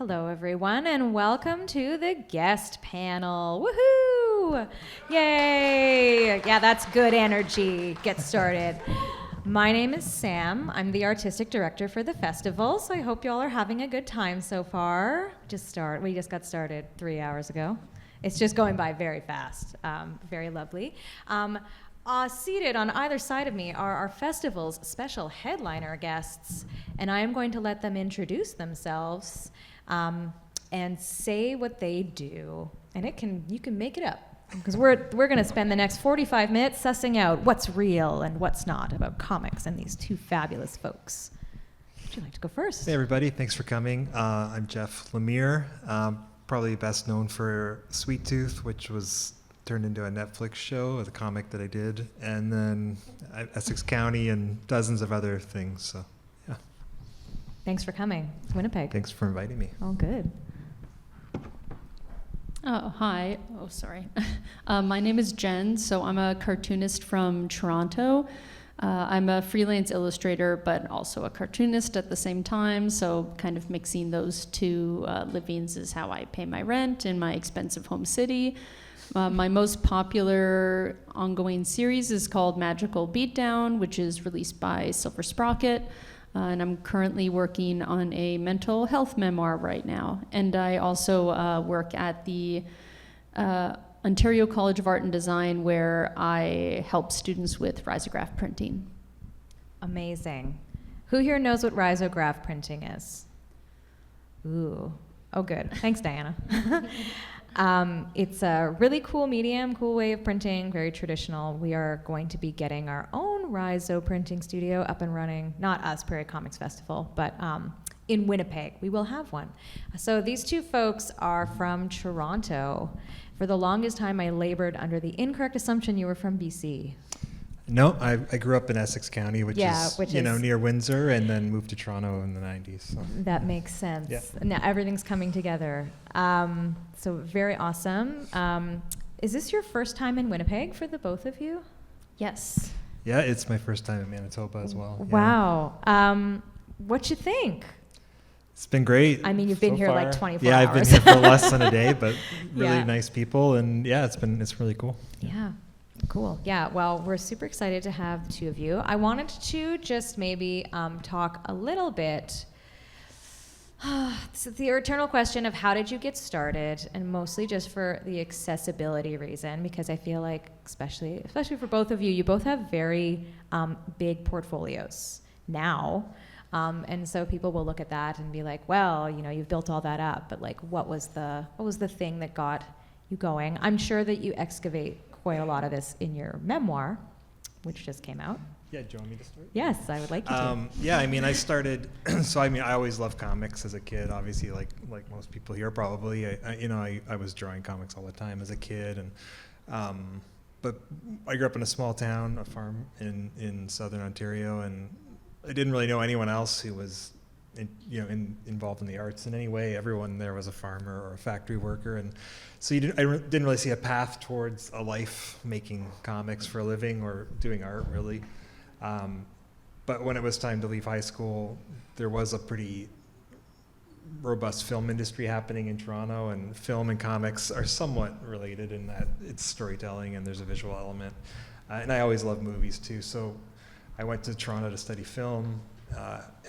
Hello, everyone, and welcome to the guest panel. Woohoo! Yay! Yeah, that's good energy. Get started. My name is Sam. I'm the artistic director for the festival, so I hope y'all are having a good time so far. We just got started 3 hours ago. It's just going by very fast. Very lovely. Seated on either side of me are our festival's special headliner guests, and I am going to let them introduce themselves and say what they do. And you can make it up, because we're going to spend the next 45 minutes sussing out what's real and what's not about comics and these two fabulous folks. Would you like to go first? Hey everybody, thanks for coming. I'm Jeff Lemire, probably best known for Sweet Tooth, which was turned into a Netflix show, the comic that I did, and then Essex County and dozens of other things. So, yeah. Thanks for coming. It's Winnipeg. Thanks for inviting me. Oh, good. Oh, hi. Oh, sorry. My name is Jenn, so I'm a cartoonist from Toronto. I'm a freelance illustrator, but also a cartoonist at the same time, so kind of mixing those two livings is how I pay my rent in my expensive home city. My most popular ongoing series is called Magical Beatdown, which is released by Silver Sprocket. And I'm currently working on a mental health memoir right now. And I also work at the Ontario College of Art and Design, where I help students with risograph printing. Amazing. Who here knows what risograph printing is? Ooh. Oh, good. Thanks, Diana. It's a really cool medium, cool way of printing, very traditional. We are going to be getting our own Riso printing studio up and running, not us, Prairie Comics Festival, but in Winnipeg. We will have one. So these two folks are from Toronto. For the longest time, I labored under the incorrect assumption you were from BC. No, I grew up in Essex County, which is near Windsor, and then moved to Toronto in the 90s. So. That makes sense. Yeah. Now everything's coming together. So very awesome. Is this your first time in Winnipeg for the both of you? Yes. Yeah, it's my first time in Manitoba as well. Wow. What you think? It's been great. I mean, you've been here far. like 24 Yeah, hours. I've been here for less than a day, but really Yeah. nice people, and yeah, it's really cool. Yeah. Cool. Yeah. Well, we're super excited to have the two of you. I wanted to just maybe talk a little bit. So the eternal question of how did you get started, and mostly just for the accessibility reason, because I feel like, especially for both of you, you both have very big portfolios now. And so people will look at that and be like, well, you've built all that up, but like, what was the thing that got you going? I'm sure that you excavate quite a lot of this in your memoir, which just came out. Yeah, do you want me to start? Yes, I would like you to. Yeah, I mean, I started, I always loved comics as a kid, obviously, like most people here probably. I was drawing comics all the time as a kid, and but I grew up in a small town, a farm in southern Ontario, and I didn't really know anyone else who was involved in the arts in any way. Everyone there was a farmer or a factory worker, and so I didn't really see a path towards a life making comics for a living or doing art really. But when it was time to leave high school, there was a pretty robust film industry happening in Toronto, and film and comics are somewhat related in that it's storytelling and there's a visual element. And I always loved movies too, so I went to Toronto to study film.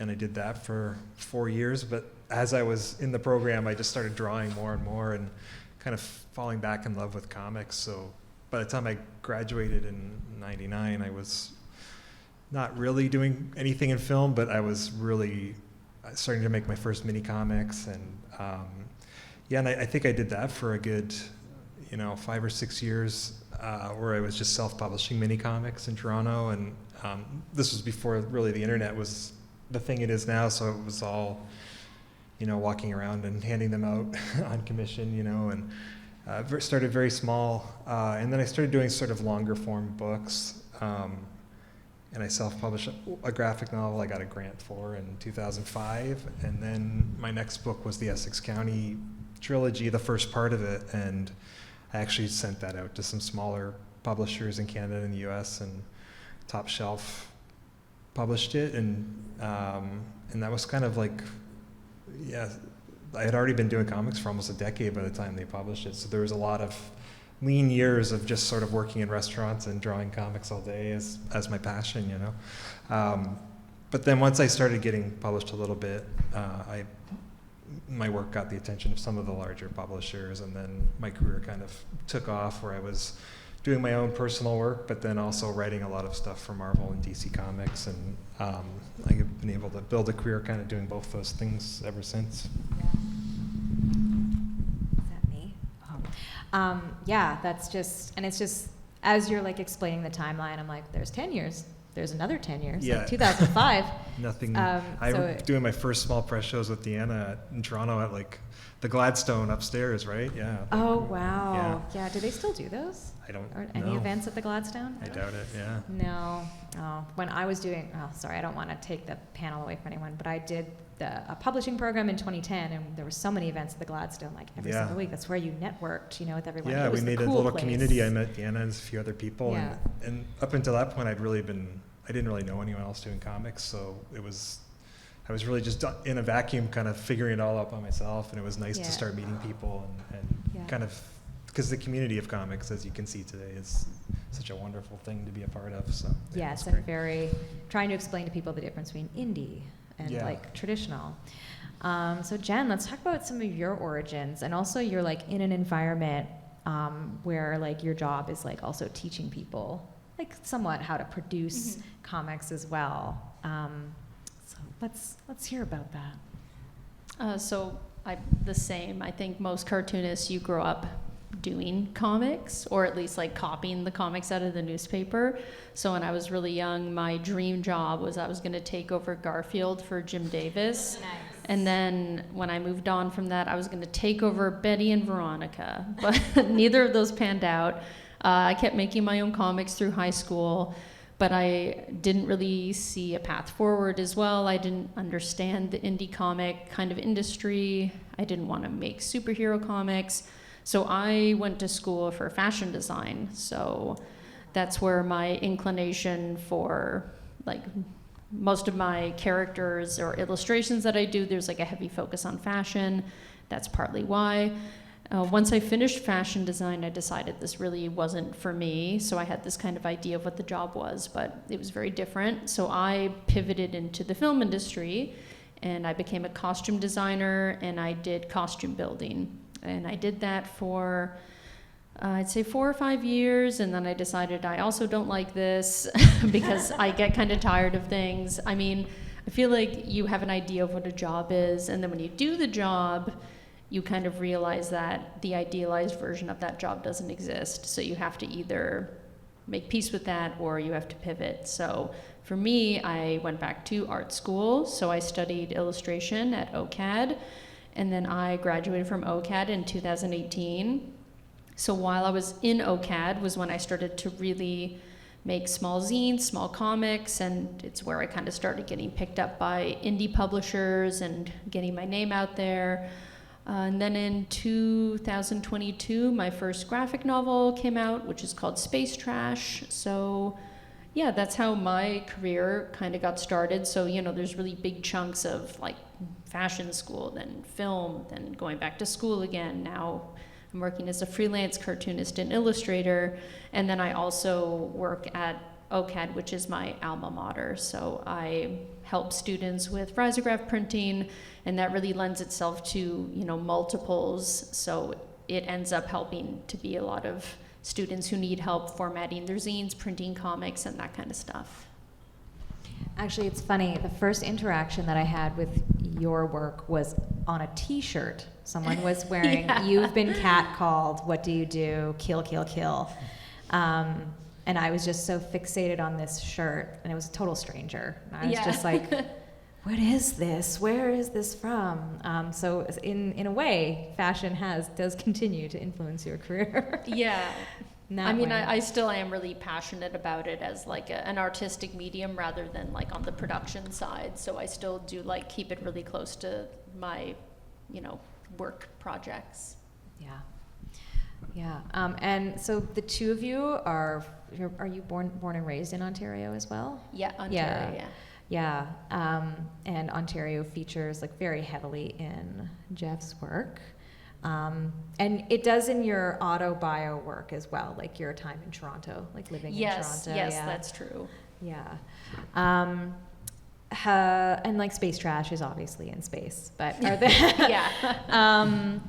And I did that for 4 years, but as I was in the program, I just started drawing more and more and kind of falling back in love with comics. So by the time I graduated in '99, I was not really doing anything in film, but I was really starting to make my first mini comics. And and I think I did that for a good 5 or 6 years, where I was just self-publishing mini comics in Toronto. And this was before really the internet was the thing it is now, so it was all walking around and handing them out on commission, and started very small, and then I started doing sort of longer form books, and I self-published a graphic novel I got a grant for in 2005, and then my next book was the Essex County trilogy, the first part of it, and I actually sent that out to some smaller publishers in Canada and the US, and Top Shelf published it, and that was kind of like, I had already been doing comics for almost a decade by the time they published it. So there was a lot of lean years of just sort of working in restaurants and drawing comics all day as my passion, you know. But then once I started getting published a little bit, my work got the attention of some of the larger publishers, and then my career kind of took off where I was doing my own personal work, but then also writing a lot of stuff for Marvel and DC Comics, and I've been able to build a career kind of doing both those things ever since. Yeah. Is that me? Oh. Yeah, that's just, and it's just, as you're like explaining the timeline, I'm like, there's 10 years. There's another 10 years, Yeah. like 2005. Nothing. So I'm doing my first small press shows with Deanna in Toronto at like the Gladstone upstairs, right? Yeah. Oh, wow. Yeah. Do they still do those? I don't Or know. any events at the Gladstone? I doubt it, yeah. No. Oh, when I was doing, oh, sorry, I don't want to take the panel away from anyone, but I did a publishing program in 2010, and there were so many events at the Gladstone, like every Yeah. single week. That's where you networked, you know, with everyone. Yeah, It was we the made a cool little place. community. I met Deanna and a few other people, Yeah. and up until that point, I didn't really know anyone else doing comics, so I was really just in a vacuum, kind of figuring it all out by myself, and it was nice Yeah. to start meeting people and Yeah. kind of, because the community of comics, as you can see today, is such a wonderful thing to be a part of. So yeah, Yes, it's and great. very trying to explain to people the difference between indie and Yeah. like traditional. So Jen, let's talk about some of your origins, and also you're like in an environment where like your job is like also teaching people like somewhat how to produce comics as well. So let's hear about that. So I'm the same. I think most cartoonists, you grow up doing comics, or at least like copying the comics out of the newspaper. So when I was really young, my dream job was I was going to take over Garfield for Jim Davis. Nice. And then when I moved on from that, I was going to take over Betty and Veronica, but neither of those panned out. I kept making my own comics through high school, but I didn't really see a path forward as well. I didn't understand the indie comic kind of industry. I didn't want to make superhero comics. So I went to school for fashion design. So that's where my inclination for like most of my characters or illustrations that I do, there's like a heavy focus on fashion. That's partly why. Once I finished fashion design, I decided this really wasn't for me. So I had this kind of idea of what the job was, but it was very different. So I pivoted into the film industry, and I became a costume designer, and I did costume building. And I did that for, I'd say 4 or 5 years, and then I decided I also don't like this because I get kind of tired of things. I mean, I feel like you have an idea of what a job is, and then when you do the job, you kind of realize that the idealized version of that job doesn't exist. So you have to either make peace with that or you have to pivot. So for me, I went back to art school. So I studied illustration at OCAD, and then I graduated from OCAD in 2018. So while I was in OCAD was when I started to really make small zines, small comics, and it's where I kind of started getting picked up by indie publishers and getting my name out there. And then in 2022, my first graphic novel came out, which is called Space Trash. So yeah, that's how my career kind of got started. So, you know, there's really big chunks of like fashion school, then film, then going back to school again. Now I'm working as a freelance cartoonist and illustrator. And then I also work at OCAD, which is my alma mater. So I help students with risograph printing, and that really lends itself to, you know, multiples. So it ends up helping to be a lot of students who need help formatting their zines, printing comics, and that kind of stuff. Actually, it's funny. The first interaction that I had with your work was on a T-shirt. Someone was wearing, Yeah. "You've been catcalled. What do you do? Kill, kill, kill." And I was just so fixated on this shirt, and it was a total stranger. And I was Yeah. just like, "What is this? Where is this from?" So in a way, fashion does continue to influence your career. Yeah. in that I mean, way. I still am really passionate about it as like an artistic medium rather than like on the production side. So I still do like keep it really close to my, you know, work projects. Yeah. Yeah. And so the two of you are you born and raised in Ontario as well? Yeah, Ontario, yeah. Yeah, and Ontario features like very heavily in Jeff's work. And it does in your auto-bio work as well, like your time in Toronto, like living in Toronto. Yes, yeah. that's true. Yeah. And like space trash is obviously in space, but are there, Yeah.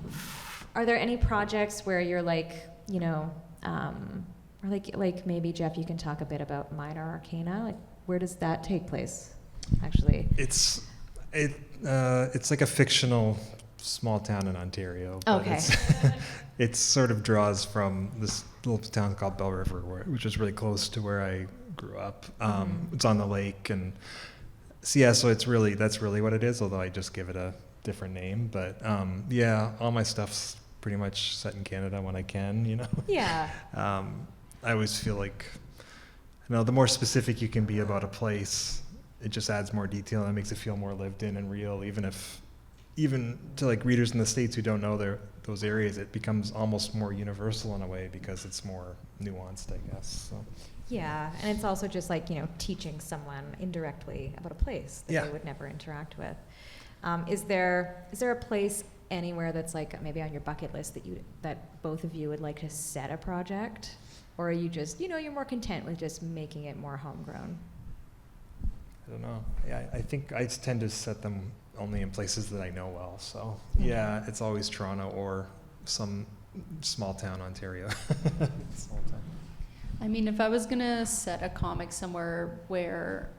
are there any projects where you're like, you know, or like maybe Jeff, you can talk a bit about Minor Arcana, like where does that take place, actually? It's like a fictional small town in Ontario. But Okay. it sort of draws from this little town called Bell River, which is really close to where I grew up. It's on the lake, and so yeah, so that's really what it is. Although I just give it a different name, but yeah, all my stuff's pretty much set in Canada when I can, you know. Yeah. I always feel like, you know, the more specific you can be about a place, it just adds more detail and it makes it feel more lived in and real. Even to like readers in the States who don't know those areas, it becomes almost more universal in a way because it's more nuanced, I guess. So. Yeah, and it's also just like, you know, teaching someone indirectly about a place that they would never interact with. Is there a place anywhere that's like maybe on your bucket list that both of you would like to set a project? Or are you just, you know, you're more content with just making it more homegrown? I don't know. Yeah, I think I tend to set them only in places that I know well. So yeah, it's always Toronto or some small town, Ontario. Small town. I mean, if I was gonna set a comic somewhere where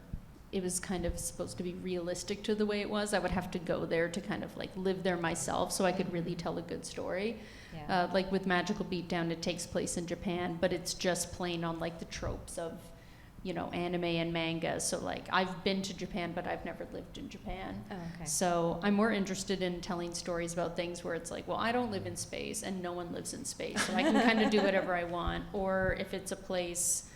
it was kind of supposed to be realistic to the way it was, I would have to go there to kind of like live there myself so I could really tell a good story. Yeah. Like with Magical Beatdown, it takes place in Japan, but it's just playing on like the tropes of, you know, anime and manga. So like I've been to Japan, but I've never lived in Japan. Oh, okay. So I'm more interested in telling stories about things where it's like, well, I don't live in space and no one lives in space, so I can kind of do whatever I want. Or if it's a place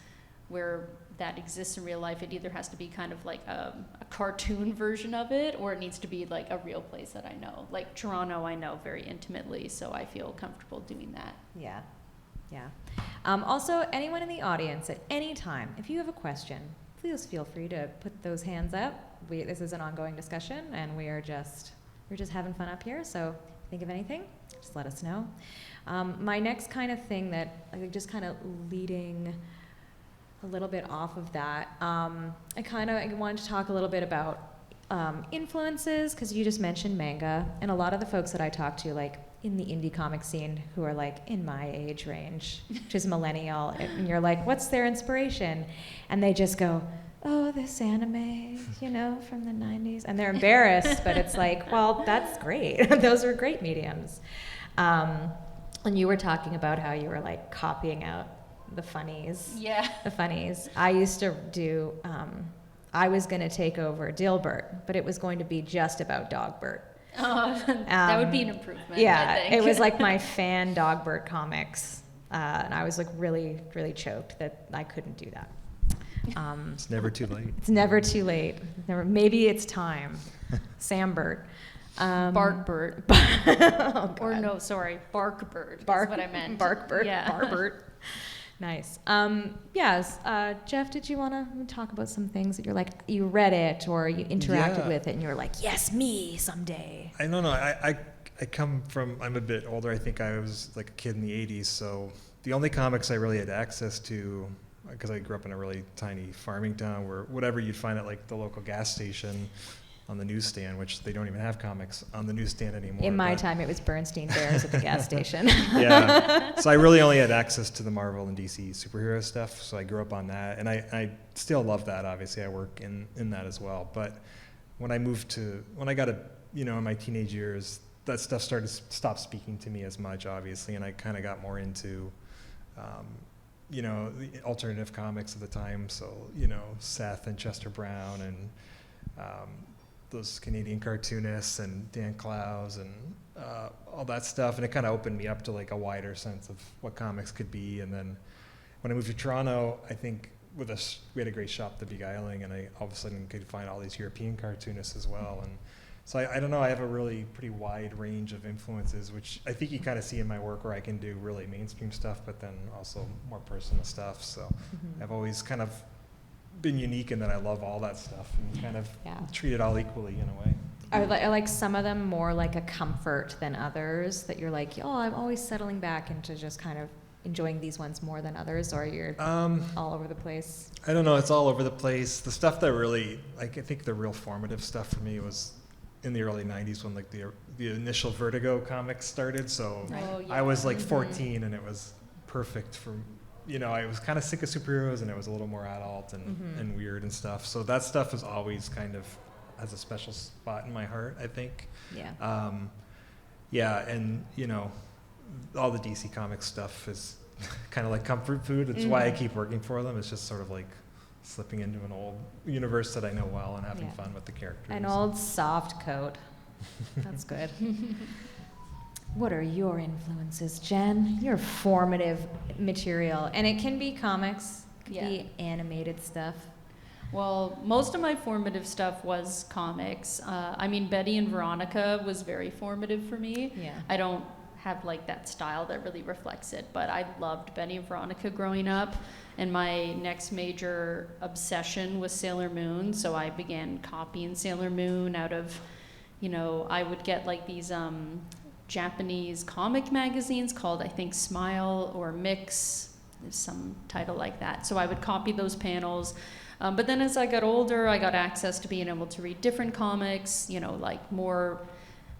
where that exists in real life, it either has to be kind of like a cartoon version of it, or it needs to be like a real place that I know. Like Toronto, I know very intimately, so I feel comfortable doing that. Yeah. Yeah. Also, anyone in the audience at any time, if you have a question, please feel free to put those hands up. This is an ongoing discussion, and we're just having fun up here. So, if you think of anything, just let us know. My next kind of thing that, like, just kind of leading a little bit off of that, I wanted to talk a little bit about influences, because you just mentioned manga, and a lot of the folks that I talk to, like, in the indie comic scene who are like in my age range, which is millennial, and you're like, what's their inspiration? And they just go, oh, this anime, you know, from the 90s. And they're embarrassed, but it's like, well, that's great. Those are great mediums. And you were talking about how you were like copying out the funnies. Yeah. The funnies. I used to do, I was going to take over Dilbert, but it was going to be just about Dogbert. Oh, that would be an improvement. Yeah, I think. it was like my fan Dogbert comics, and I was like really, really choked that I couldn't do that. It's never too late. It's never too late. Maybe it's time. Sambert. Barkbert. Oh, Or God. no, sorry, Barkbert. Bark, is what I meant. Barkbert. Yeah. Barbert. Nice. Yes. Jeff, did you want to talk about some things that you're like, you read it or you interacted with it and you were like, yes, me someday? I don't know. I come from, I'm a bit older. I think I was like a kid in the 80s. So the only comics I really had access to, because I grew up in a really tiny farming town, were whatever you'd find at like the local gas station on the newsstand, which they don't even have comics on the newsstand anymore. In my time, it was Bernstein Bears at the gas station. Yeah. So I really only had access to the Marvel and DC superhero stuff. So I grew up on that. And I still love that. Obviously, I work in that as well. But when I got in my teenage years, that stuff started to stop speaking to me as much, obviously. And I kind of got more into, the alternative comics of the time. So, Seth and Chester Brown and, those Canadian cartoonists and Dan Clowes and all that stuff, and it kind of opened me up to like a wider sense of what comics could be. And then when I moved to Toronto, I think we had a great shop, The Beguiling, and I all of a sudden could find all these European cartoonists as well. And so I don't know, I have a really pretty wide range of influences, which I think you kind of see in my work, where I can do really mainstream stuff, but then also more personal stuff. So I've always kind of been unique in that I love all that stuff and kind of Yeah. treat it all equally in a way. Are like some of them more like a comfort than others that you're like, oh, I'm always settling back into just kind of enjoying these ones more than others, or you're all over the place? I don't know. It's all over the place. The stuff that really, like, I think the real formative stuff for me was in the early 90s when, like, the initial Vertigo comics started. So I was, like, 14, and it was perfect for, I was kind of sick of superheroes, and it was a little more adult and weird and stuff. So that stuff is always kind of has a special spot in my heart, I think. Yeah. Yeah, and, all the DC Comics stuff is kind of like comfort food. It's why I keep working for them. It's just sort of like slipping into an old universe that I know well and having fun with the characters. An old soft coat. That's good. What are your influences, Jen? Your formative material. And it can be comics, it can be animated stuff. Well, most of my formative stuff was comics. Betty and Veronica was very formative for me. Yeah. I don't have like that style that really reflects it, but I loved Betty and Veronica growing up, and my next major obsession was Sailor Moon, so I began copying Sailor Moon out of, I would get like these Japanese comic magazines called, I think, Smile or Mix, there's some title like that, so I would copy those panels. But then as I got older, I got access to being able to read different comics, like more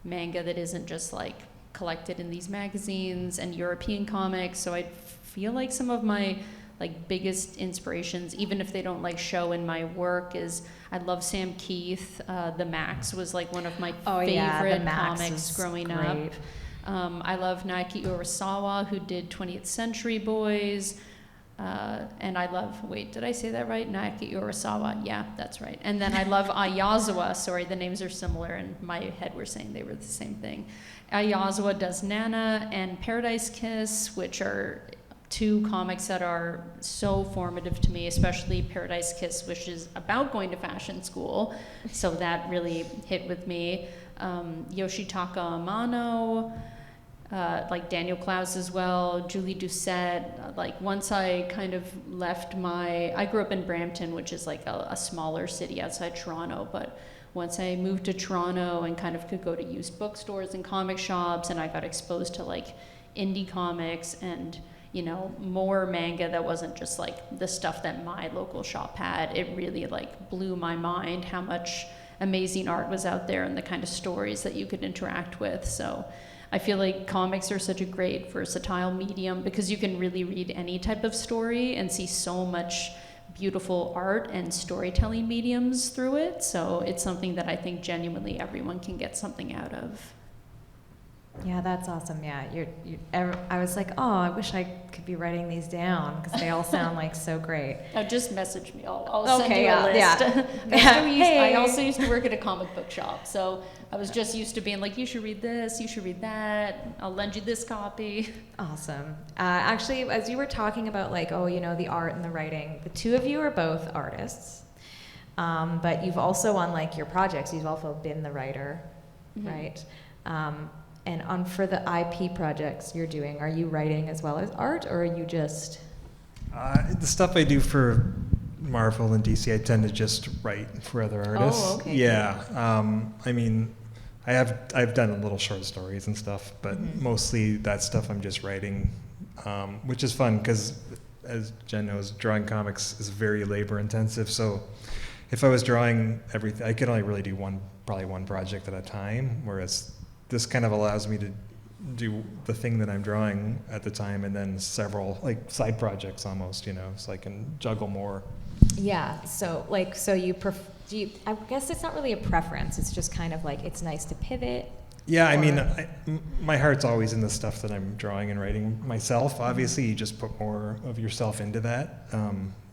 manga that isn't just like collected in these magazines, and European comics. So I feel like some of my like biggest inspirations, even if they don't like show in my work, is I love Sam Keith. The Max was like one of my favorite comics growing up. I love Naoki Urasawa, who did 20th Century Boys. And I love, did I say that right? Naoki Urasawa, yeah, that's right. And then I love Ayazawa, sorry, the names are similar, in my head we're saying they were the same thing. Ayazawa does Nana and Paradise Kiss, which are two comics that are so formative to me, especially Paradise Kiss, which is about going to fashion school, so that really hit with me. Yoshitaka Amano, like Daniel Klaus as well, Julie Doucette. Like once I kind of left I grew up in Brampton, which is like a smaller city outside Toronto, but once I moved to Toronto and kind of could go to used bookstores and comic shops, and I got exposed to like indie comics and, more manga that wasn't just like the stuff that my local shop had, it really like blew my mind how much amazing art was out there and the kind of stories that you could interact with. So I feel like comics are such a great versatile medium because you can really read any type of story and see so much beautiful art and storytelling mediums through it. So it's something that I think genuinely everyone can get something out of. Yeah, that's awesome. Yeah, I was like, oh, I wish I could be writing these down because they all sound like so great. Now just message me. I'll send you a list. Yeah. I also used to work at a comic book shop, so I was just used to being like, you should read this, you should read that. I'll lend you this copy. Awesome. Actually, as you were talking about like, the art and the writing, the two of you are both artists, but you've also on like your projects, you've also been the writer, right? And for the IP projects you're doing, are you writing as well as art, or are you just? The stuff I do for Marvel and DC, I tend to just write for other artists. Oh, okay. Yeah. I've done a little short stories and stuff, but mostly that stuff I'm just writing, which is fun because, as Jen knows, drawing comics is very labor intensive. So if I was drawing everything, I could only really do probably one project at a time, whereas this kind of allows me to do the thing that I'm drawing at the time and then several like side projects almost, so I can juggle more. Yeah. So I guess it's not really a preference. It's just kind of like it's nice to pivot. Yeah, my heart's always in the stuff that I'm drawing and writing myself. Obviously, you just put more of yourself into that.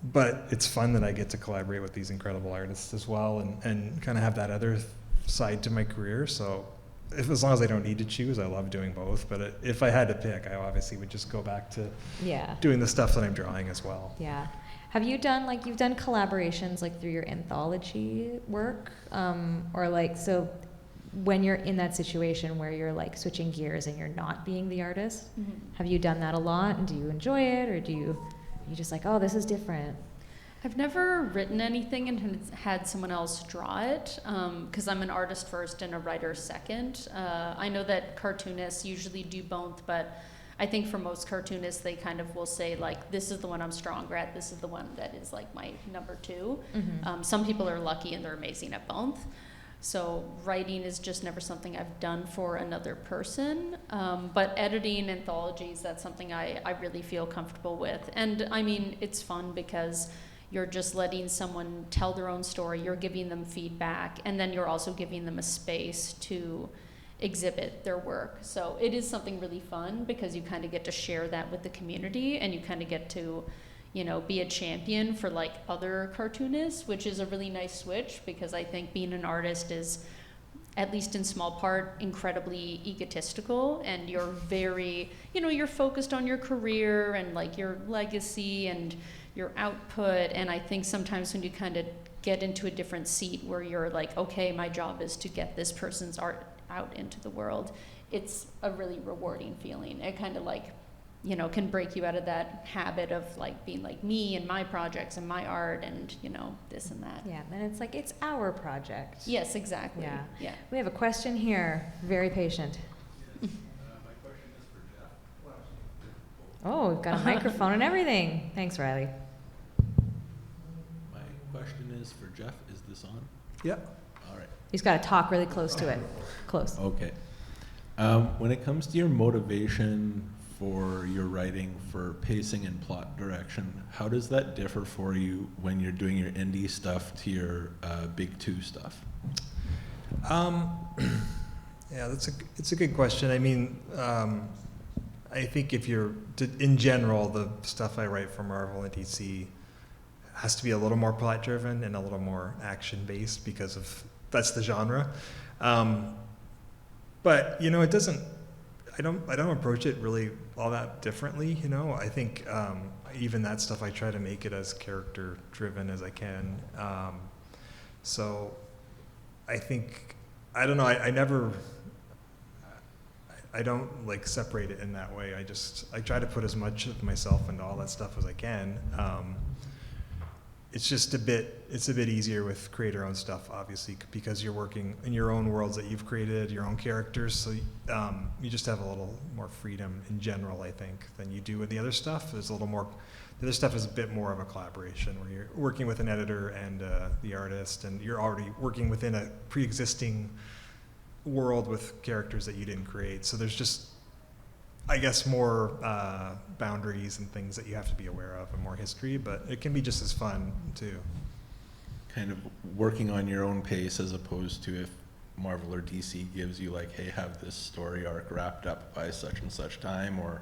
But it's fun that I get to collaborate with these incredible artists as well and kind of have that other side to my career. So as long as I don't need to choose, I love doing both. But if I had to pick, I obviously would just go back to doing the stuff that I'm drawing as well. Yeah. Have you done you've done collaborations like through your anthology work, or like so when you're in that situation where you're like switching gears and you're not being the artist? Have you done that a lot, and do you enjoy it, or are you just like, oh, this is different? I've never written anything and had someone else draw it, because I'm an artist first and a writer second. I know that cartoonists usually do both, but I think for most cartoonists, they kind of will say, like, this is the one I'm stronger at, this is the one that is like my number two. Some people are lucky and they're amazing at both. So writing is just never something I've done for another person. But editing anthologies, that's something I really feel comfortable with. And I mean, it's fun because you're just letting someone tell their own story, you're giving them feedback, and then you're also giving them a space to exhibit their work. So it is something really fun because you kind of get to share that with the community, and you kind of get to, you know, be a champion for like other cartoonists, which is a really nice switch, because I think being an artist is, at least in small part, incredibly egotistical, and you're very, you know, you're focused on your career and like your legacy and your output. And I think sometimes when you kind of get into a different seat where you're like, okay, my job is to get this person's art out into the world, it's a really rewarding feeling. It kind of like, you know, can break you out of that habit of like being like me and my projects and my art and, you know, this and that. Yeah, then it's like, it's our project. Yes, exactly. Yeah. We have a question here, very patient. My question is for Jeff. Oh, we've got a microphone and everything. Thanks, Riley. My question is for Jeff. Is this on? Yep. All right. He's got to talk really close to it. Close. Okay. When it comes to your motivation for your writing for pacing and plot direction, how does that differ for you when you're doing your indie stuff to your big two stuff? Yeah, it's a good question. I mean, I think if you're, in general, the stuff I write for Marvel and DC has to be a little more plot driven and a little more action based because of, that's the genre. But, you know, it doesn't, I don't approach it really all that differently, you know. I think even that stuff I try to make it as character driven as I can. So I think, I don't know, I don't like separate it in that way. I try to put as much of myself into all that stuff as I can. It's just a bit easier with creator-owned stuff, obviously, because you're working in your own worlds that you've created, your own characters, so you just have a little more freedom in general, I think, than you do with the other stuff. There's a little more, the other stuff is a bit more of a collaboration, where you're working with an editor and the artist, and you're already working within a pre-existing world with characters that you didn't create. So there's just, I guess, more boundaries and things that you have to be aware of, and more history, but it can be just as fun too. Kind of working on your own pace, as opposed to if Marvel or DC gives you like, hey, have this story arc wrapped up by such and such time, or...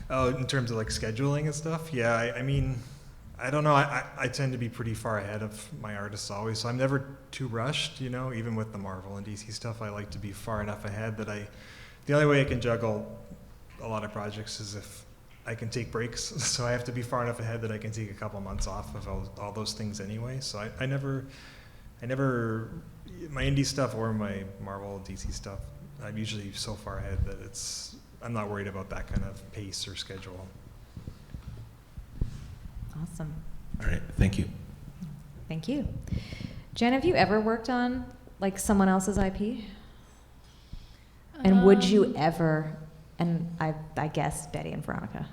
Oh, in terms of like scheduling and stuff? Yeah, I mean, I don't know, I tend to be pretty far ahead of my artists always, so I'm never too rushed, you know, even with the Marvel and DC stuff. I like to be far enough ahead that the only way I can juggle a lot of projects is if I can take breaks, so I have to be far enough ahead that I can take a couple months off of all those things anyway. So I never, my indie stuff or my Marvel DC stuff, I'm usually so far ahead that I'm not worried about that kind of pace or schedule. Awesome. All right, thank you. Thank you. Jen, have you ever worked on like someone else's IP? And would you ever? And I guess Betty and Veronica.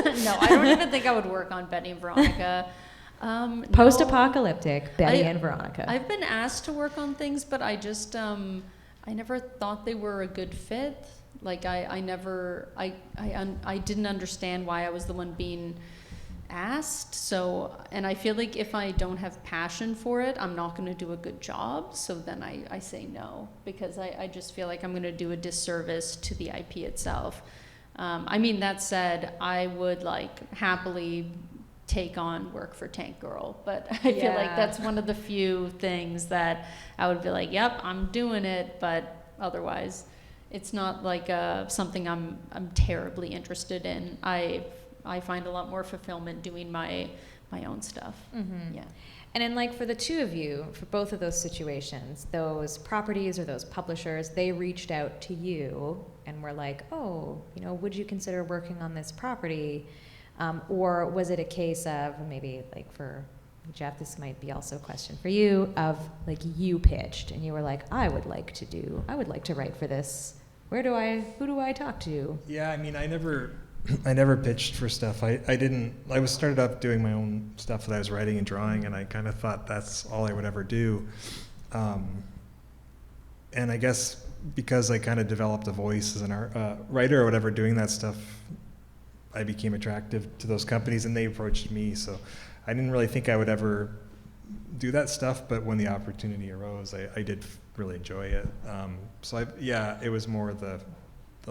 No, I don't even think I would work on Betty and Veronica. Post-apocalyptic Betty and Veronica. I've been asked to work on things, but I just I never thought they were a good fit. Like I didn't understand why I was the one being asked. So, and I feel like if I don't have passion for it, I'm not going to do a good job. So then I say no, because I just feel like I'm going to do a disservice to the IP itself. I mean, that said, I would like happily take on work for Tank Girl, but I feel like that's one of the few things that I would be like, yep, I'm doing it, but otherwise it's not like something I'm terribly interested in. I find a lot more fulfillment doing my own stuff. Mm-hmm. Yeah. And then like for the two of you, for both of those situations, those properties or those publishers, they reached out to you and were like, oh, you know, would you consider working on this property? Or was it a case of, maybe like for Jeff, this might be also a question for you, of like you pitched and you were like, I would like to write for this. Who do I talk to? Yeah, I mean, I never pitched for stuff. I was started up doing my own stuff that I was writing and drawing, and I kind of thought that's all I would ever do. And I guess because I kind of developed a voice as an writer or whatever, doing that stuff, I became attractive to those companies and they approached me. So I didn't really think I would ever do that stuff, but when the opportunity arose, I did really enjoy it. It was more the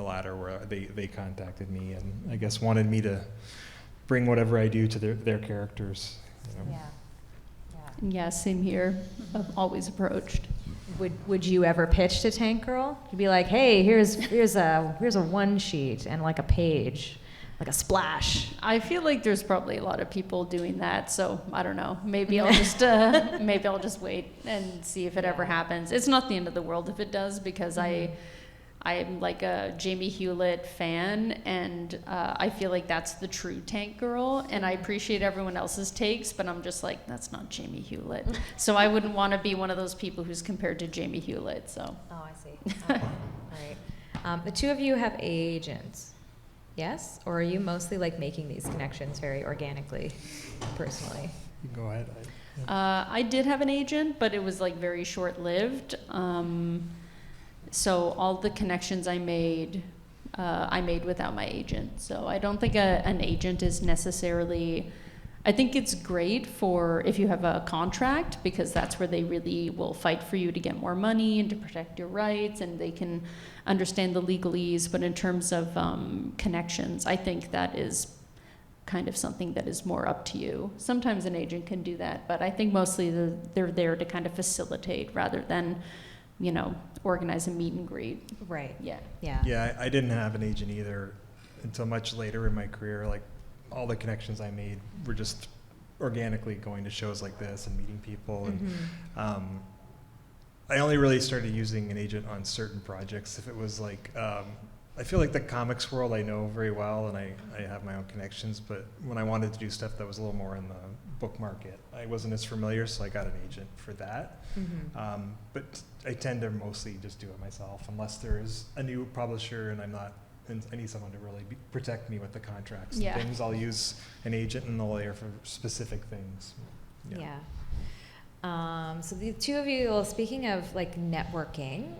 latter, where they contacted me and I guess wanted me to bring whatever I do to their characters. You know? Yeah, same here. I've always approached. Would you ever pitch to Tank Girl? You'd be like, hey, here's a one sheet and like a page, like a splash. I feel like there's probably a lot of people doing that, so I don't know. Maybe I'll just wait and see if it ever happens. It's not the end of the world if it does, because I'm like a Jamie Hewlett fan, and I feel like that's the true Tank Girl, and I appreciate everyone else's takes, but I'm just like, that's not Jamie Hewlett. So I wouldn't want to be one of those people who's compared to Jamie Hewlett. So. Oh, I see. Right. The two of you have agents, yes? Or are you mostly like making these connections very organically, personally? You go ahead. I did have an agent, but it was like very short-lived. So all the connections I made without my agent. So I don't think an agent is necessarily, I think it's great for if you have a contract, because that's where they really will fight for you to get more money and to protect your rights, and they can understand the legalese. But in terms of connections, I think that is kind of something that is more up to you. Sometimes an agent can do that, but I think mostly they're there to kind of facilitate rather than, organize a meet and greet. Right. Yeah. Yeah, I didn't have an agent either until much later in my career. Like, all the connections I made were just organically going to shows like this and meeting people. And I only really started using an agent on certain projects. If it was like, I feel like the comics world I know very well, and I have my own connections, but when I wanted to do stuff that was a little more in the book market, I wasn't as familiar, so I got an agent for that. But I tend to mostly just do it myself, unless there is a new publisher and I need someone to really protect me with the contracts and things. I'll use an agent and a lawyer for specific things. So the two of you, well, speaking of like networking,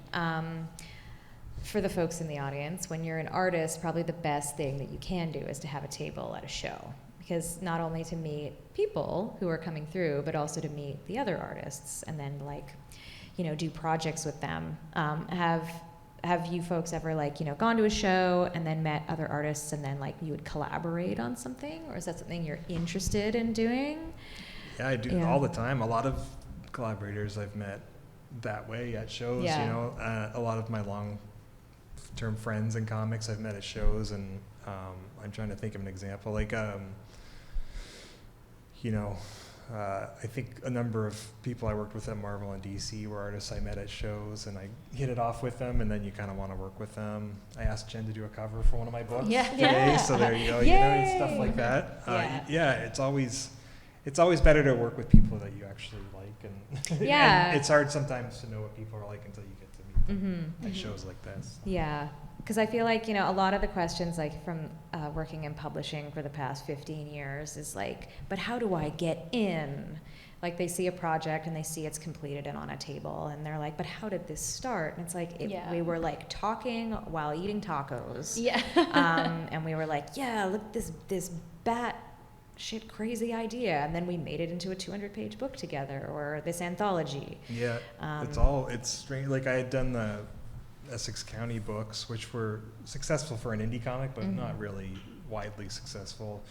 for the folks in the audience, when you're an artist, probably the best thing that you can do is to have a table at a show. Because not only to meet people who are coming through, but also to meet the other artists and then do projects with them. Have you folks ever gone to a show and then met other artists and then you would collaborate on something? Or is that something you're interested in doing? Yeah, I do all the time. A lot of collaborators I've met that way at shows. A lot of my long-term friends in comics I've met at shows, and I'm trying to think of an example. I think a number of people I worked with at Marvel and DC were artists I met at shows, and I hit it off with them, and then you kind of want to work with them. I asked Jenn to do a cover for one of my books today, so there you go. Stuff like that. It's always better to work with people that you actually like, and, and it's hard sometimes to know what people are like until you get to meet them at shows like this. Yeah. Because I feel like, a lot of the questions from working in publishing for the past 15 years is but how do I get in? They see a project and they see it's completed and on a table, and they're like, but how did this start? And it's we were talking while eating tacos. Yeah. And we were look, this bat shit crazy idea, and then we made it into a 200-page book together, or this anthology. Yeah. It's strange. I had done the Essex County books, which were successful for an indie comic, but not really widely successful.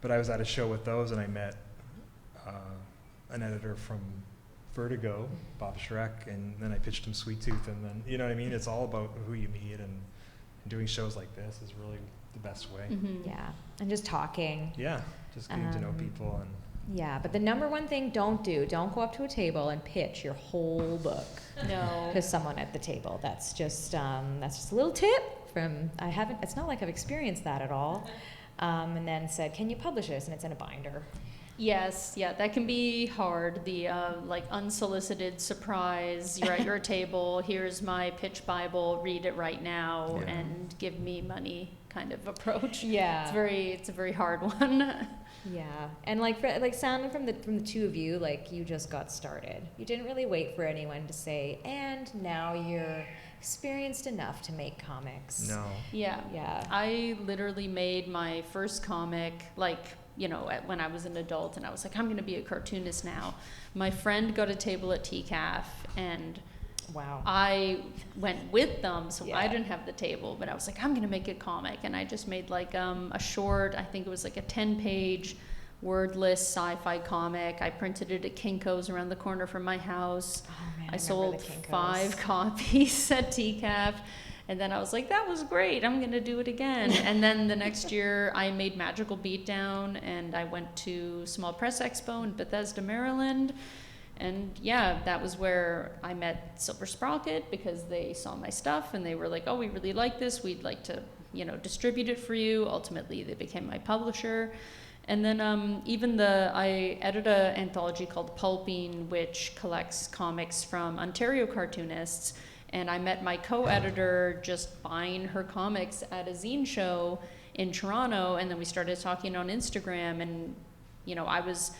But I was at a show with those, and I met an editor from Vertigo, Bob Schreck, and then I pitched him Sweet Tooth, and then, you know what I mean? It's all about who you meet, and doing shows like this is really the best way. Yeah, and just talking. Yeah, just getting to know people. And yeah, but the number one thing don't go up to a table and pitch your whole book. No. To someone at the table. That's just a little tip from, it's not like I've experienced that at all. and then said, can you publish this? And it's in a binder. Yes, yeah, that can be hard. The like unsolicited surprise, you're at your table, here's my pitch Bible, read it right now and give me money kind of approach. Yeah. It's a very hard one. Yeah, and like sounding from the two of you, like you just got started. You didn't really wait for anyone to say, and now you're experienced enough to make comics. No. Yeah. I literally made my first comic, like, you know, when I was an adult, and I was like, I'm going to be a cartoonist now. My friend got a table at TCAF, and wow, I went with them, so Yeah. I didn't have the table, but I was like, I'm going to make a comic, and I just made like a short, I think it was like a 10-page wordless sci-fi comic. I printed it at Kinko's around the corner from my house. Oh, man, I remember sold the Kinko's. 5 copies at TCAF. And then I was like, that was great. I'm going to do it again. And then the next year, I made Magical Beatdown, and I went to Small Press Expo in Bethesda, Maryland. And yeah, that was where I met Silver Sprocket, because they saw my stuff and they were like, oh, we really like this. We'd like to, you know, distribute it for you. Ultimately, they became my publisher. And then I edit an anthology called Pulping, which collects comics from Ontario cartoonists. And I met my co-editor just buying her comics at a zine show in Toronto, and then we started talking on Instagram, and, you know, I was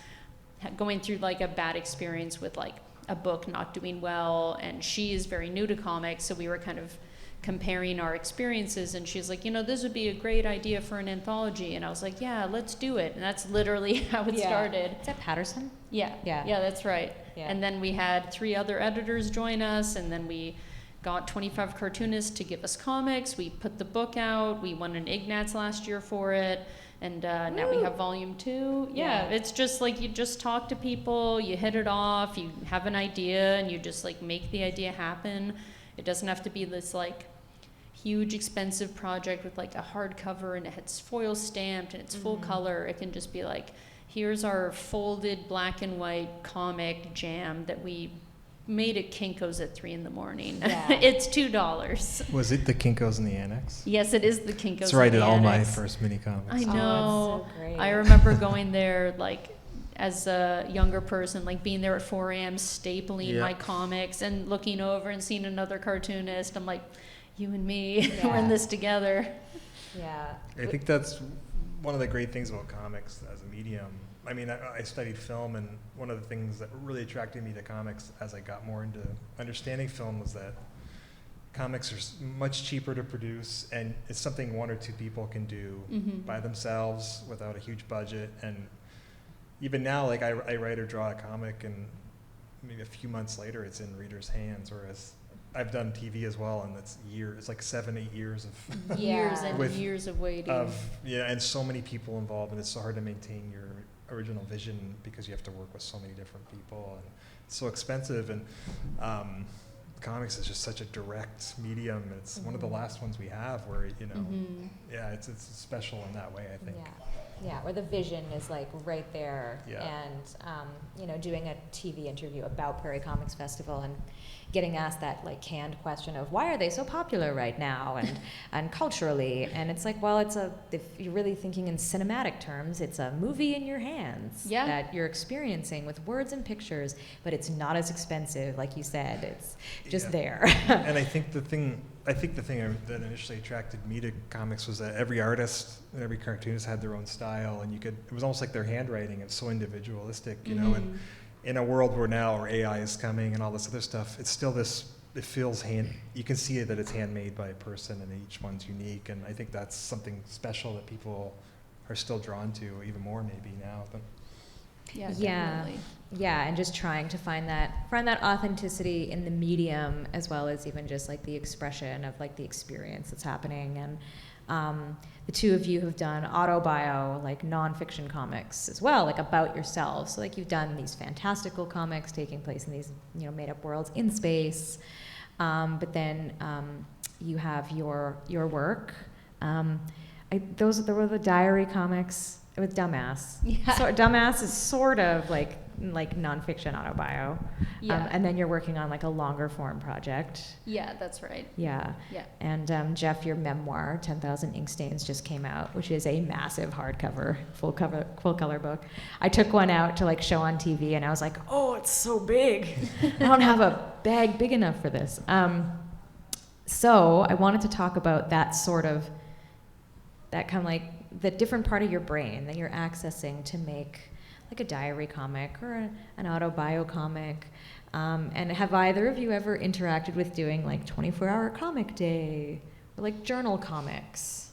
going through like a bad experience with like a book not doing well, and she is very new to comics, so we were kind of comparing our experiences, and she's like, you know, this would be a great idea for an anthology, and I was like, yeah, let's do it. And that's literally how it started. Is that Patterson? Yeah, that's right. Yeah. And then we had 3 other editors join us, and then we got 25 cartoonists to give us comics. We put the book out. We won an Ignatz last year for it. And now we have volume 2. Yeah, it's just like you just talk to people, you hit it off, you have an idea, and you just like make the idea happen. It doesn't have to be this like huge expensive project with like a hardcover and it's foil stamped and it's full color. It can just be like, here's our folded black and white comic jam that we made at Kinko's at 3 a.m. Yeah. It's $2. Was it the Kinko's in the annex? Yes, it is the Kinko's. That's where I did all my Annex. first mini comics. I know. that's so great. I remember going there like as a younger person, like being there at 4 a.m. stapling my comics and looking over and seeing another cartoonist. I'm like, you and me, we're in this together. Yeah. I think that's one of the great things about comics as a medium. I mean, I studied film, and one of the things that really attracted me to comics as I got more into understanding film was that comics are much cheaper to produce, and it's something 1 or 2 people can do by themselves without a huge budget. And even now, like I write or draw a comic, and maybe a few months later, it's in readers' hands. Whereas I've done TV as well, and it's like 7-8 years of Years and With- years of waiting. and so many people involved, and it's so hard to maintain your original vision because you have to work with so many different people, and it's so expensive. And comics is just such a direct medium. It's one of the last ones we have where, you know, it's special in that way, I think. Yeah, where the vision is like right there. Yeah. And, you know, doing a TV interview about Prairie Comics Festival and getting asked that like canned question of why are they so popular right now and culturally. And it's like, well, if you're really thinking in cinematic terms, it's a movie in your hands that you're experiencing with words and pictures, but it's not as expensive, like you said. It's just there. And I think the thing that initially attracted me to comics was that every artist and every cartoonist had their own style, and it was almost like their handwriting. It's so individualistic, you know. And in a world where AI is coming and all this other stuff, it's still it feels you can see that it's handmade by a person, and each one's unique. And I think that's something special that people are still drawn to even more maybe now. But Definitely. Yeah, and just trying to find that authenticity in the medium, as well as even just like the expression of like the experience that's happening. And the two of you have done autobio, like nonfiction comics as well, like about yourselves. So like you've done these fantastical comics taking place in these, you know, made up worlds in space. But then you have your work. Those were the diary comics with Dumbass. Yeah. So Dumbass is sort of like like nonfiction autobio. Yeah. And then you're working on like a longer form project. Yeah, that's right. Yeah. Yeah. And Jeff, your memoir, 10,000 Ink Stains, just came out, which is a massive hardcover, full color book. I took one out to like show on TV, and I was like, oh, it's so big. I don't have a bag big enough for this. So I wanted to talk about that kind of like the different part of your brain that you're accessing to make like a diary comic or an autobio comic. And have either of you ever interacted with doing like 24-hour comic day or like journal comics?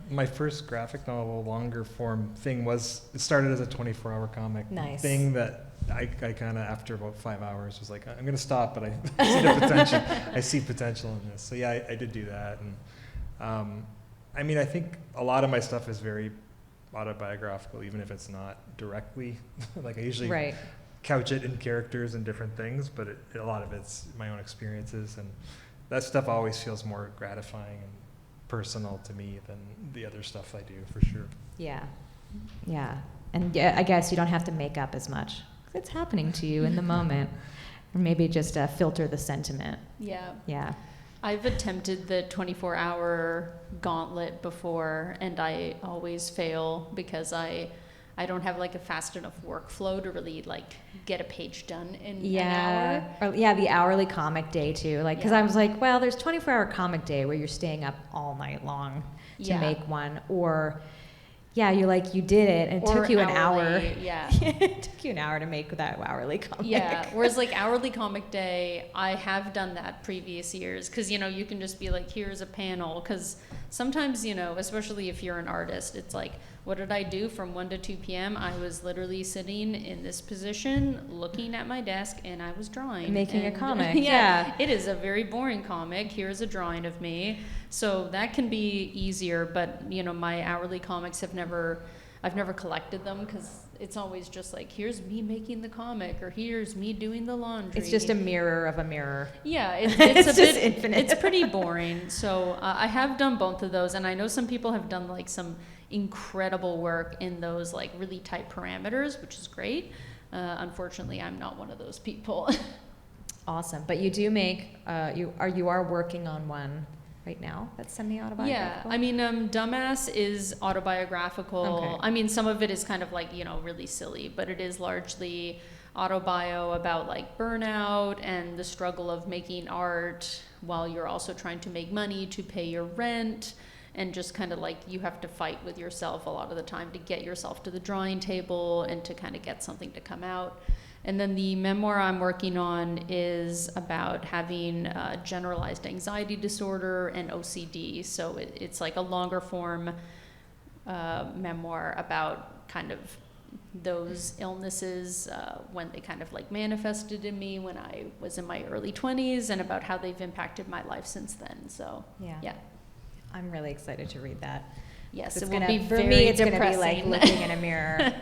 My first graphic novel longer form thing it started as a 24-hour comic thing that I kind of, after about 5 hours, was like, I'm going to stop, but I see the potential. I see potential in this. So yeah, I did do that. And I mean, I think a lot of my stuff is very autobiographical, even if it's not directly. Like I usually couch it in characters and different things, but a lot of it's my own experiences, and that stuff always feels more gratifying and personal to me than the other stuff I do, for sure. Yeah. And I guess you don't have to make up as much. It's happening to you in the moment. Or maybe just filter the sentiment. Yeah. I've attempted the 24-hour gauntlet before, and I always fail because I don't have like a fast enough workflow to really like get a page done in an hour. Or, the hourly comic day too. Like, because I was like, well, there's 24-hour comic day where you're staying up all night long to make one, or you did it, and it took you an hour. Yeah. It took you an hour to make that hourly comic. Yeah. Whereas like hourly comic day, I have done that previous years, because you can just be like, here's a panel, because sometimes especially if you're an artist, it's like, what did I do from 1 to 2 p.m.? I was literally sitting in this position, looking at my desk, and I was drawing. Making a comic, It is a very boring comic. Here's a drawing of me. So that can be easier, but, my hourly comics I've never collected them, because it's always just like, here's me making the comic, or here's me doing the laundry. It's just a mirror of a mirror. Yeah, it's it's a just bit infinite. It's pretty boring. So I have done both of those, and I know some people have done like some incredible work in those like really tight parameters, which is great. Unfortunately, I'm not one of those people. Awesome, but you do make you are working on one right now that's semi-autobiographical? Yeah, I mean, Dumbass is autobiographical. Okay. I mean, some of it is kind of like, really silly, but it is largely autobio about like burnout and the struggle of making art while you're also trying to make money to pay your rent, and just kind of like you have to fight with yourself a lot of the time to get yourself to the drawing table and to kind of get something to come out. And then the memoir I'm working on is about having generalized anxiety disorder and OCD. So it's like a longer form memoir about kind of those illnesses when they kind of like manifested in me when I was in my early 20s, and about how they've impacted my life since then. So yeah. I'm really excited to read that. Yes, It's it will gonna, be for very me, it's depressing. going to be like looking in a mirror.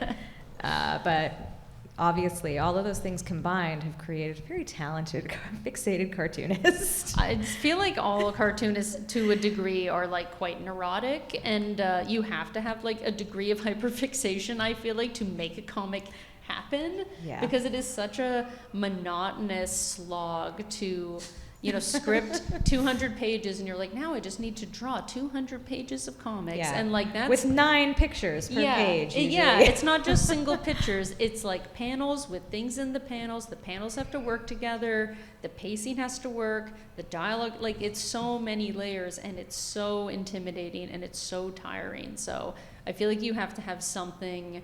But obviously, all of those things combined have created a very talented, fixated cartoonist. I feel like all cartoonists, to a degree, are like quite neurotic, and you have to have like a degree of hyperfixation, I feel like, to make a comic happen. Yeah. Because it is such a monotonous slog to script 200 pages, and you're like, now I just need to draw 200 pages of comics. Yeah. And like that's with 9 pictures per page. Yeah, usually. it's not just single pictures. It's like panels with things in the panels. The panels have to work together. The pacing has to work. The dialogue, like it's so many layers, and it's so intimidating, and it's so tiring. So I feel like you have to have something,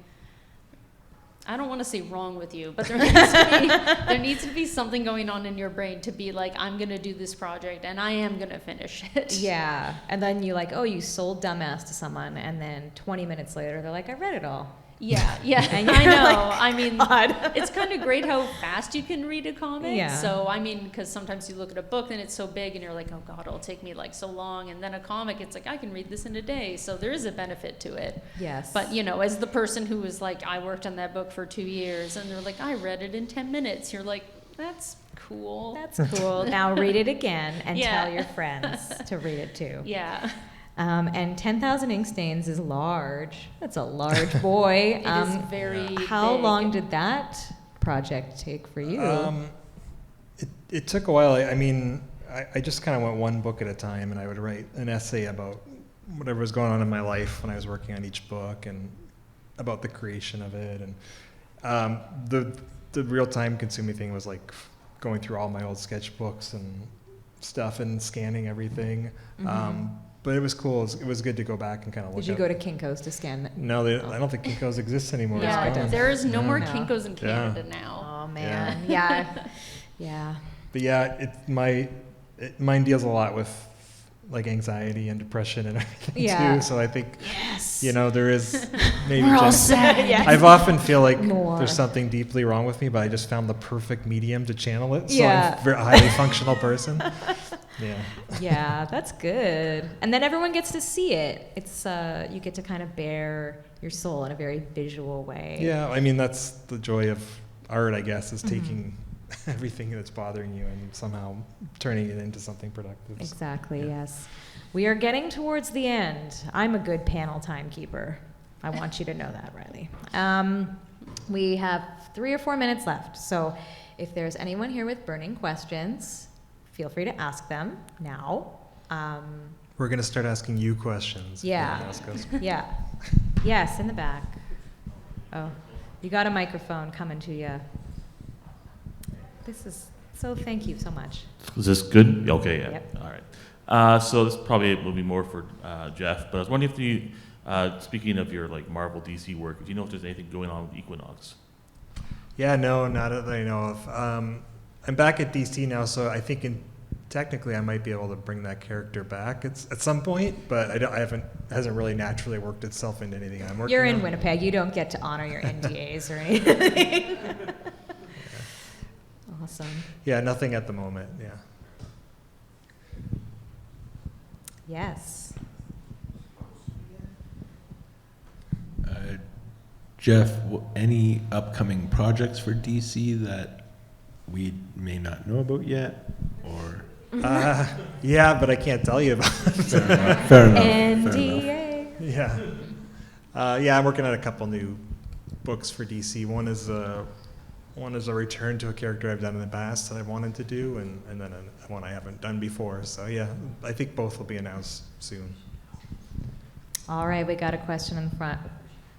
I don't want to say wrong with you, but there needs to be something going on in your brain to be like, I'm going to do this project and I am going to finish it. Yeah. And then you like, oh, you sold Dumbass to someone, and then 20 minutes later, they're like, I read it all. Yeah. And I you're know. like, I mean, God. it's kind of great how fast you can read a comic. Yeah. So, I mean, because sometimes you look at a book and it's so big and you're like, oh God, it'll take me like so long. And then a comic, it's like, I can read this in a day. So there is a benefit to it. Yes. But, as the person who was like, I worked on that book for 2 years, and they're like, I read it in 10 minutes. You're like, that's cool. That's cool. Now read it again and Yeah. tell your friends to read it too. Yeah. And 10,000 ink stains is large. That's a large boy. It is very How big. long did that project take for you? It took a while. I mean, I just kind of went one book at a time, and I would write an essay about whatever was going on in my life when I was working on each book, and about the creation of it. And the real time-consuming thing was like going through all my old sketchbooks and stuff and scanning everything. But it was cool. It was good to go back and kind of look. Did you go to Kinko's to scan that? No, I don't think Kinko's exists anymore. Yeah, It's gone. there is no more No. Kinko's in Canada now. Oh man, yeah, yeah. But yeah, mine deals a lot with like anxiety and depression and everything Yeah. too. So I think, Yes. there is maybe. We're all Jen- sad. Yes. I've often feel like More. there's something deeply wrong with me, but I just found the perfect medium to channel it. So Yeah. I'm a very highly functional person. Yeah. Yeah, that's good. And then everyone gets to see it. It's you get to kind of bare your soul in a very visual way. Yeah, I mean, that's the joy of art, I guess, is Mhm. taking everything that's bothering you and somehow turning it into something productive. Exactly, Yeah. yes. We are getting towards the end. I'm a good panel timekeeper. I want you to know that, Riley. We have 3 or 4 minutes left. So if there's anyone here with burning questions, feel free to ask them now. We're going to start asking you questions. Yeah. Don't ask us. Yeah. Yes, in the back. Oh, you got a microphone coming to you. Thank you so much. Is this good? Okay, yeah. Yep. All right. So this probably will be more for Jeff, but I was wondering if you, speaking of your like Marvel DC work, do you know if there's anything going on with Equinox? Yeah, no, not that I know of. I'm back at DC now, so I think technically I might be able to bring that character back at some point, but it hasn't really naturally worked itself into anything I'm working You're on. in Winnipeg. You don't get to honor your NDAs or anything. Awesome. Yeah, nothing at the moment, yeah. Yes. Jeff, any upcoming projects for DC that we may not know about yet, or? Yeah, but I can't tell you about it. Fair enough. NDA. Yeah. Yeah, I'm working on a couple new books for DC. One is a return to a character I've done in the past that I wanted to do, and then one I haven't done before. So yeah, I think both will be announced soon. All right, we got a question in the front.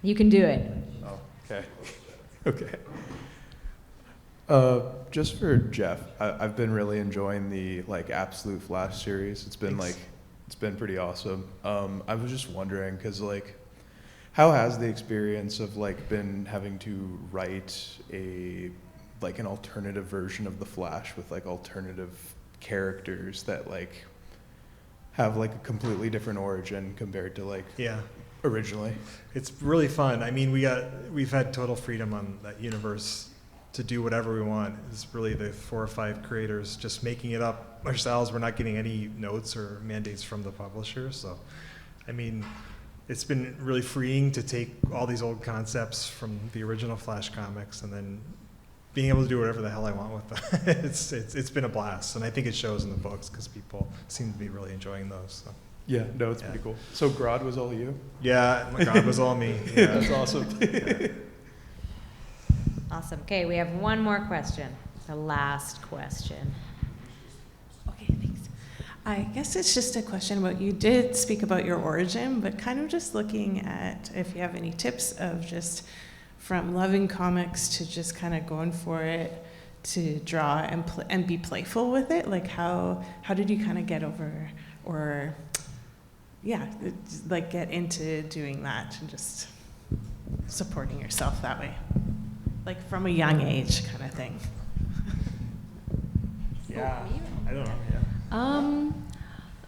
You can do it. Oh, okay. Okay. Just for Jeff, I've been really enjoying the Absolute Flash series. It's been Thanks. it's been pretty awesome. I was just wondering, cause how has the experience of been having to write an alternative version of the Flash with alternative characters that have a completely different origin compared to Yeah. originally? It's really fun. I mean, we've had total freedom on that universe to do whatever we want. It's really the 4 or 5 creators just making it up ourselves. We're not getting any notes or mandates from the publisher. So, I mean, it's been really freeing to take all these old concepts from the original Flash comics and then being able to do whatever the hell I want with them. It's been a blast, and I think it shows in the books because people seem to be really enjoying those. So. Yeah, no, it's Yeah. pretty cool. So Grodd was all you? Yeah, my God, it was all me. Yeah. That's awesome. Awesome. Okay, we have one more question. The last question. Okay, thanks. I guess it's just a question about, you did speak about your origin, but kind of just looking at if you have any tips of just from loving comics to just kind of going for it to draw and be playful with it. How did you kind of get over or get into doing that and just supporting yourself that way? From a young age kind of thing. Yeah, I don't know. Yeah.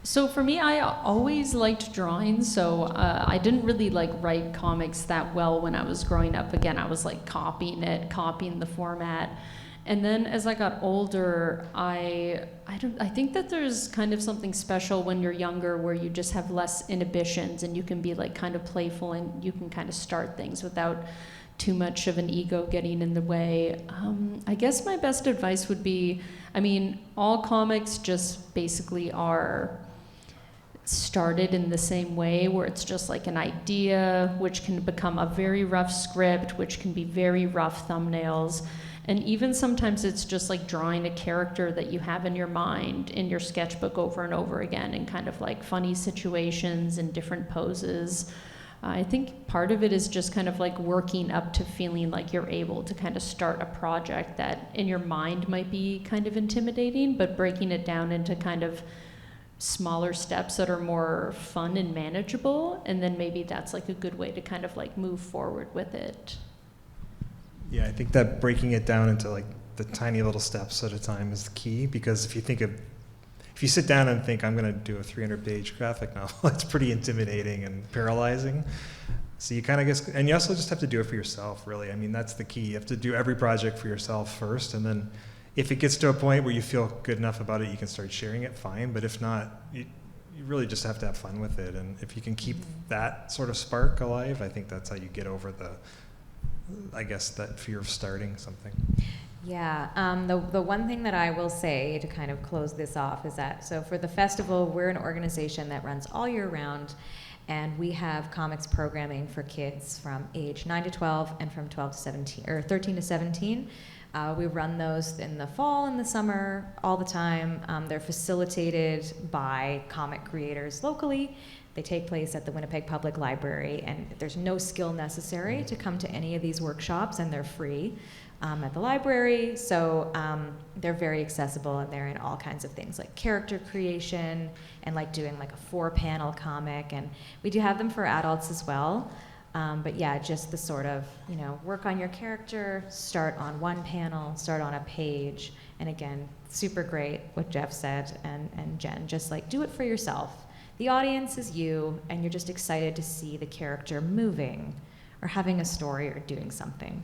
So for me, I always liked drawing, so I didn't really write comics that well when I was growing up. Again, I was copying the format. And then as I got older, I think that there's kind of something special when you're younger where you just have less inhibitions and you can be kind of playful and you can kind of start things without too much of an ego getting in the way. I guess my best advice would be, all comics just basically are started in the same way, where it's just like an idea, which can become a very rough script, which can be very rough thumbnails. And even sometimes it's just like drawing a character that you have in your mind in your sketchbook over and over again, in kind of like funny situations and different poses. I think part of it is just kind of like working up to feeling like you're able to kind of start a project that in your mind might be kind of intimidating, but breaking it down into kind of smaller steps that are more fun and manageable. And then maybe that's like a good way to kind of like move forward with it. Yeah, I think that breaking it down into like the tiny little steps at a time is the key, because if you sit down and think, I'm going to do a 300-page graphic novel, it's pretty intimidating and paralyzing. So you kind of guess, and you also just have to do it for yourself, really. I mean, that's the key. You have to do every project for yourself first, and then if it gets to a point where you feel good enough about it, you can start sharing it, fine. But if not, you really just have to have fun with it. And if you can keep that sort of spark alive, I think that's how you get over that fear of starting something. Yeah, the one thing that I will say to kind of close this off is that, so for the festival, we're an organization that runs all year round, and we have comics programming for kids from age 9 to 12 and from 12 to 17, or 13 to 17. We run those in the fall and the summer all the time. They're facilitated by comic creators locally. They take place at the Winnipeg Public Library, and there's no skill necessary to come to any of these workshops, and they're free at the library. So they're very accessible, and they're in all kinds of things like character creation and like doing like a 4-panel comic. And we do have them for adults as well. But yeah, just the sort of, work on your character, start on one panel, start on a page. And again, super great what Jeff said and Jen, just like do it for yourself. The audience is you, and you're just excited to see the character moving or having a story or doing something.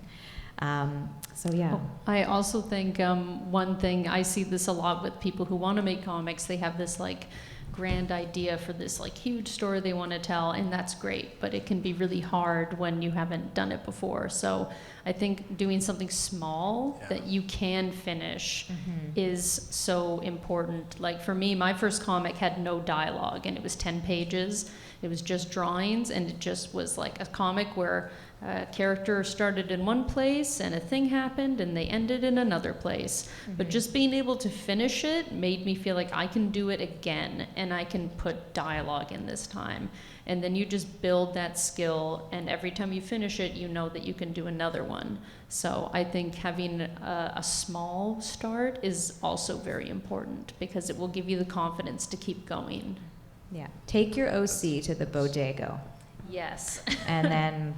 So yeah. I also think one thing, I see this a lot with people who want to make comics, they have this like grand idea for this like huge story they want to tell, and that's great, but it can be really hard when you haven't done it before. So I think doing something small that you can finish is so important. Like for me, my first comic had no dialogue, and it was 10 pages. It was just drawings, and it just was like a comic where a character started in one place and a thing happened and they ended in another place. But just being able to finish it made me feel like I can do it again, and I can put dialogue in this time. And then you just build that skill, and every time you finish it, you know that you can do another one. So I think having a small start is also very important, because it will give you the confidence to keep going. Yeah, take your OC to the bodega. Yes. And then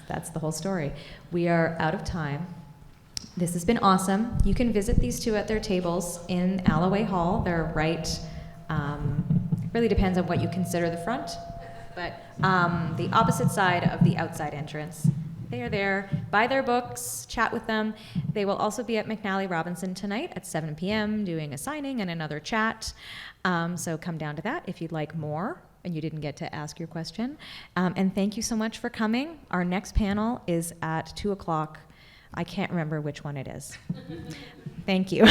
that's the whole story. We are out of time. This has been awesome. You can visit these two at their tables in Alloway Hall. They're right, really depends on what you consider the front, but the opposite side of the outside entrance. They are there. Buy their books, chat with them. They will also be at McNally Robinson tonight at 7 p.m. doing a signing and another chat. So come down to that if you'd like more and you didn't get to ask your question. And thank you so much for coming. Our next panel is at 2 o'clock. I can't remember which one it is. Thank you.